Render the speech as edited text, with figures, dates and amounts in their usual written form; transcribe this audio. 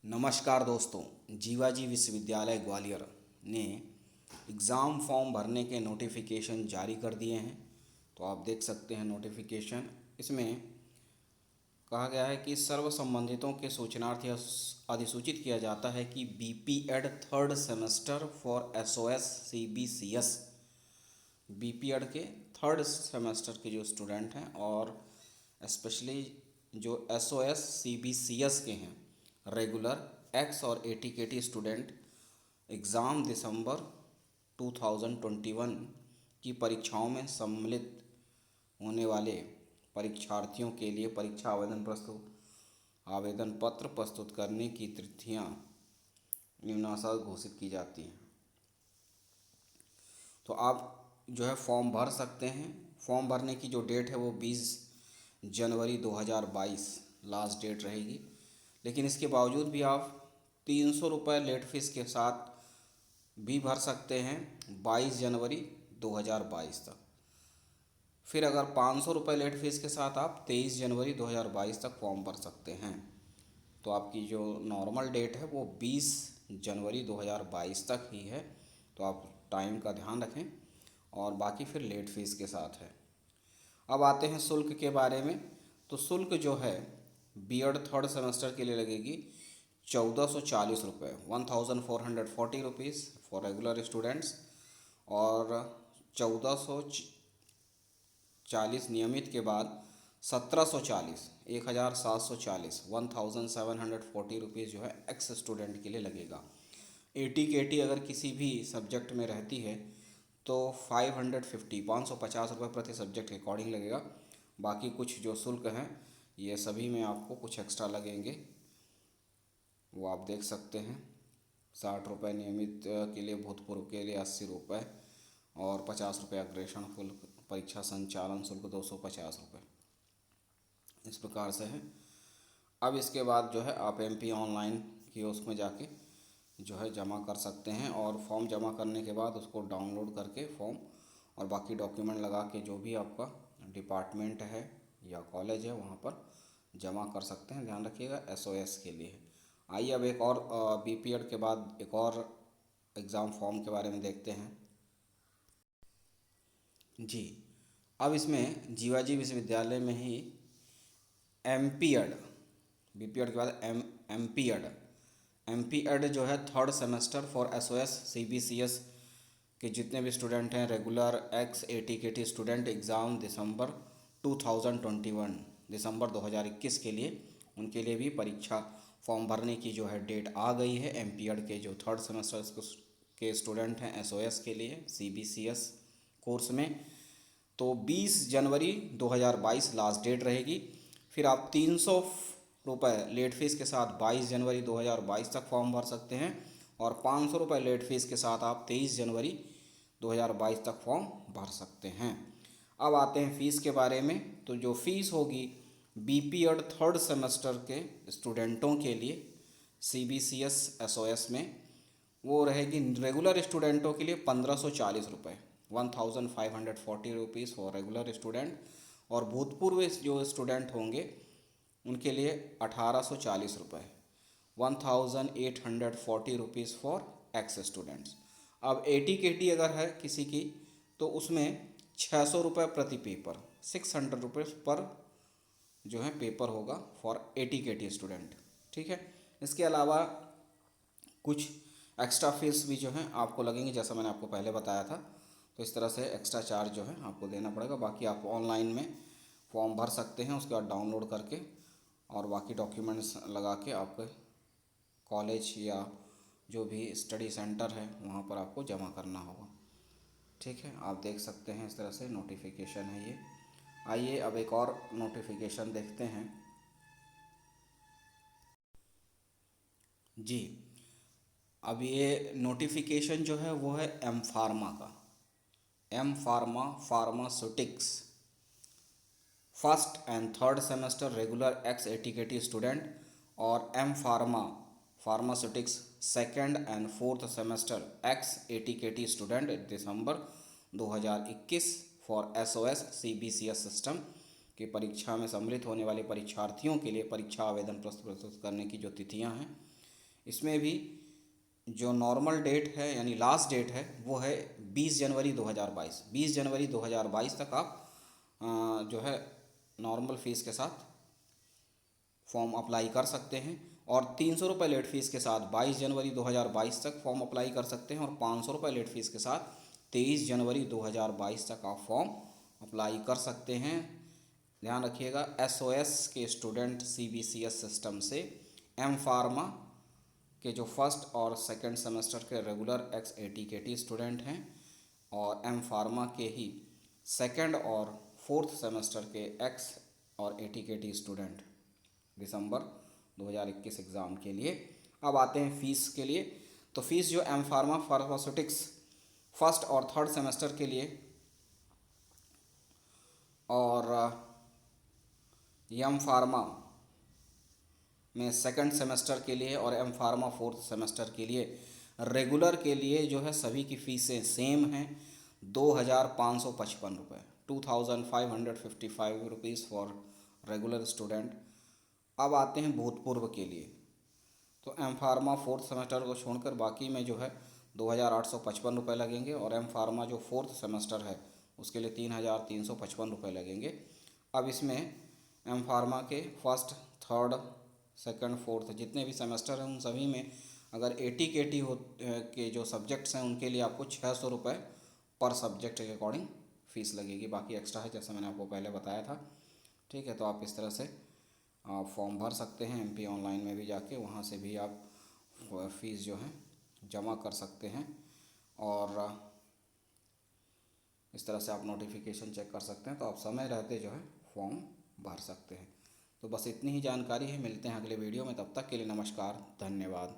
नमस्कार दोस्तों। जीवाजी विश्वविद्यालय ग्वालियर ने एग्ज़ाम फॉर्म भरने के नोटिफिकेशन जारी कर दिए हैं। तो आप देख सकते हैं नोटिफिकेशन। इसमें कहा गया है कि सर्व संबंधितों के सूचनार्थ यह अधिसूचित किया जाता है कि BPEd third semester for SOS CBCS BPEd के थर्ड सेमेस्टर के जो स्टूडेंट हैं और स्पेशली जो एसओएस सीबीसीएस के हैं रेगुलर एक्स और एटीकेटी स्टूडेंट एग्ज़ाम दिसंबर 2021 की परीक्षाओं में सम्मिलित होने वाले परीक्षार्थियों के लिए परीक्षा आवेदन पत्र प्रस्तुत करने की तिथियां निम्नानुसार घोषित की जाती हैं। तो आप जो है फॉर्म भर सकते हैं। फॉर्म भरने की जो डेट है वो 20 जनवरी 2022 लास्ट डेट रहेगी। लेकिन इसके बावजूद भी आप 300 रुपये लेट फीस के साथ भी भर सकते हैं 22 जनवरी 2022 तक। फिर अगर 500 रुपये लेट फीस के साथ आप 23 जनवरी 2022 तक फॉर्म भर सकते हैं। तो आपकी जो नॉर्मल डेट है वो 20 जनवरी 2022 तक ही है। तो आप टाइम का ध्यान रखें और बाकी फिर लेट फीस के साथ है। अब आते हैं शुल्क के बारे में। तो शुल्क जो है बीएड थर्ड सेमेस्टर के लिए लगेगी 1440 रुपये 1440 फॉर रेगुलर स्टूडेंट्स और 1440 नियमित के बाद 1740 1740 जो है एक्स स्टूडेंट के लिए लगेगा। एटीकेटी अगर किसी भी सब्जेक्ट में रहती है तो 550 रुपये प्रति सब्जेक्ट के अकॉर्डिंग लगेगा। बाकी कुछ जो शुल्क हैं ये सभी में आपको कुछ एक्स्ट्रा लगेंगे, वो आप देख सकते हैं। 60 रुपये नियमित के लिए, भूतपूर्व के लिए 80 रुपये और 50 रुपये अग्रेषण शुल्क, परीक्षा संचालन शुल्क 250 रुपये, इस प्रकार से है। अब इसके बाद जो है आप एमपी ऑनलाइन कियोस्क में जाके जो है जमा कर सकते हैं और फॉर्म जमा करने के बाद उसको डाउनलोड करके फॉर्म और बाकी डॉक्यूमेंट लगा के जो भी आपका डिपार्टमेंट है या कॉलेज है वहाँ पर जमा कर सकते हैं। ध्यान रखिएगा एसओएस के लिए। आइए अब एक और बीपीएड के बाद एक और एग्ज़ाम फॉर्म के बारे में देखते हैं। जी, अब इसमें जीवाजी विश्वविद्यालय में ही एमपीएड, बीपीएड के बाद एमपीएड जो है third semester for SOS CBCS के जितने भी स्टूडेंट हैं regular ex ATKT student exam दिसंबर 2021 के लिए, उनके लिए भी परीक्षा फॉर्म भरने की जो है डेट आ गई है। एमपीएड के जो थर्ड सेमेस्टर के स्टूडेंट हैं एसओएस के लिए सीबीसीएस कोर्स में, तो 20 जनवरी 2022 लास्ट डेट रहेगी। फिर आप 300 रुपये लेट फीस के साथ 22 जनवरी 2022 तक फॉर्म भर सकते हैं और 500 रुपये लेट फीस के साथ आप 23 जनवरी 2022 तक फॉर्म भर सकते हैं। अब आते हैं फ़ीस के बारे में। तो जो फ़ीस होगी बीपीएड थर्ड सेमेस्टर के स्टूडेंटों के लिए सीबीसीएस एसओएस में वो रहेगी रेगुलर स्टूडेंटों के लिए 1540 रुपये 1540 फॉर रेगुलर स्टूडेंट और भूतपूर्व जो स्टूडेंट होंगे उनके लिए 1840 रुपये 1840 फॉर एक्स स्टूडेंट्स। अब एटीकेटी अगर है किसी की तो उसमें 600 रुपये प्रति पेपर 600 रुपीज़ पर जो है पेपर होगा फॉर एटीकेटी स्टूडेंट। ठीक है। इसके अलावा कुछ एक्स्ट्रा फीस भी जो है आपको लगेंगे, जैसा मैंने आपको पहले बताया था। तो इस तरह से एक्स्ट्रा चार्ज जो है आपको देना पड़ेगा। बाकी आप ऑनलाइन में फॉर्म भर सकते हैं, उसके बाद डाउनलोड करके और बाकी डॉक्यूमेंट्स लगा के आपके कॉलेज या जो भी स्टडी सेंटर है वहाँ पर आपको जमा करना होगा। ठीक है, आप देख सकते हैं इस तरह से नोटिफिकेशन है ये। आइए अब एक और नोटिफिकेशन देखते हैं। जी, अब ये नोटिफिकेशन जो है वो है एम फार्मा का, M pharma pharmaceutics first and third semester regular ex ATKT student और M pharma pharmaceutics second and fourth semester ex ATKT student दिसंबर 2021 फॉर एसओएस सीबीसीएस सिस्टम की परीक्षा में सम्मिलित होने वाले परीक्षार्थियों के लिए परीक्षा आवेदन प्रस्तुत करने की जो तिथियां हैं इसमें भी जो नॉर्मल डेट है यानी लास्ट डेट है वो है 20 जनवरी 2022। 20 जनवरी 2022 तक आप जो है नॉर्मल फ़ीस के साथ फॉर्म अप्लाई कर सकते हैं, और 300 रुपये लेट फ़ीस के साथ 22 जनवरी 2022 तक फॉर्म अप्लाई कर सकते हैं, और 500 रुपये लेट फ़ीस के साथ 23 जनवरी 2022 तक आप फॉर्म अप्लाई कर सकते हैं। ध्यान रखिएगा, SOS के स्टूडेंट CBCS सिस्टम से एम फार्मा के जो फर्स्ट और सेकंड सेमेस्टर के रेगुलर ex-ATKT स्टूडेंट हैं, और एम फार्मा के ही सेकंड और फोर्थ सेमेस्टर के एक्स और ATKT स्टूडेंट दिसंबर 2021 एग्ज़ाम के लिए। अब आते हैं फ़ीस के लिए। तो फ़ीस जो एम फार्मा फार्मास्यूटिक्स फर्स्ट और थर्ड सेमेस्टर के लिए और एम फार्मा में सेकंड सेमेस्टर के लिए और एम फार्मा फोर्थ सेमेस्टर के लिए रेगुलर के लिए जो है सभी की फ़ीसें सेम हैं, 2,555 रुपये, 2,555 रुपीज़ फॉर रेगुलर स्टूडेंट। अब आते हैं भूतपूर्व के लिए। तो एम फार्मा फोर्थ सेमेस्टर को छोड़कर बाकी में जो है 2,855 रुपये लगेंगे, और एम फार्मा जो फोर्थ सेमेस्टर है उसके लिए 3,355 रुपये लगेंगे। अब इसमें एम फार्मा के फर्स्ट, थर्ड, सेकंड, फोर्थ जितने भी सेमेस्टर हैं उन सभी में अगर ATKT हो के जो सब्जेक्ट्स हैं उनके लिए आपको 600 रुपये पर सब्जेक्ट के अकॉर्डिंग फ़ीस लगेगी। बाकी एक्स्ट्रा है, जैसे मैंने आपको पहले बताया था। ठीक है, तो आप इस तरह से आप फॉर्म भर सकते हैं। MP ऑनलाइन में भी जाके वहाँ से भी आप फ़ीस जो है जमा कर सकते हैं, और इस तरह से आप नोटिफिकेशन चेक कर सकते हैं। तो आप समय रहते जो है फॉर्म भर सकते हैं। तो बस इतनी ही जानकारी है। मिलते हैं अगले वीडियो में, तब तक के लिए नमस्कार, धन्यवाद।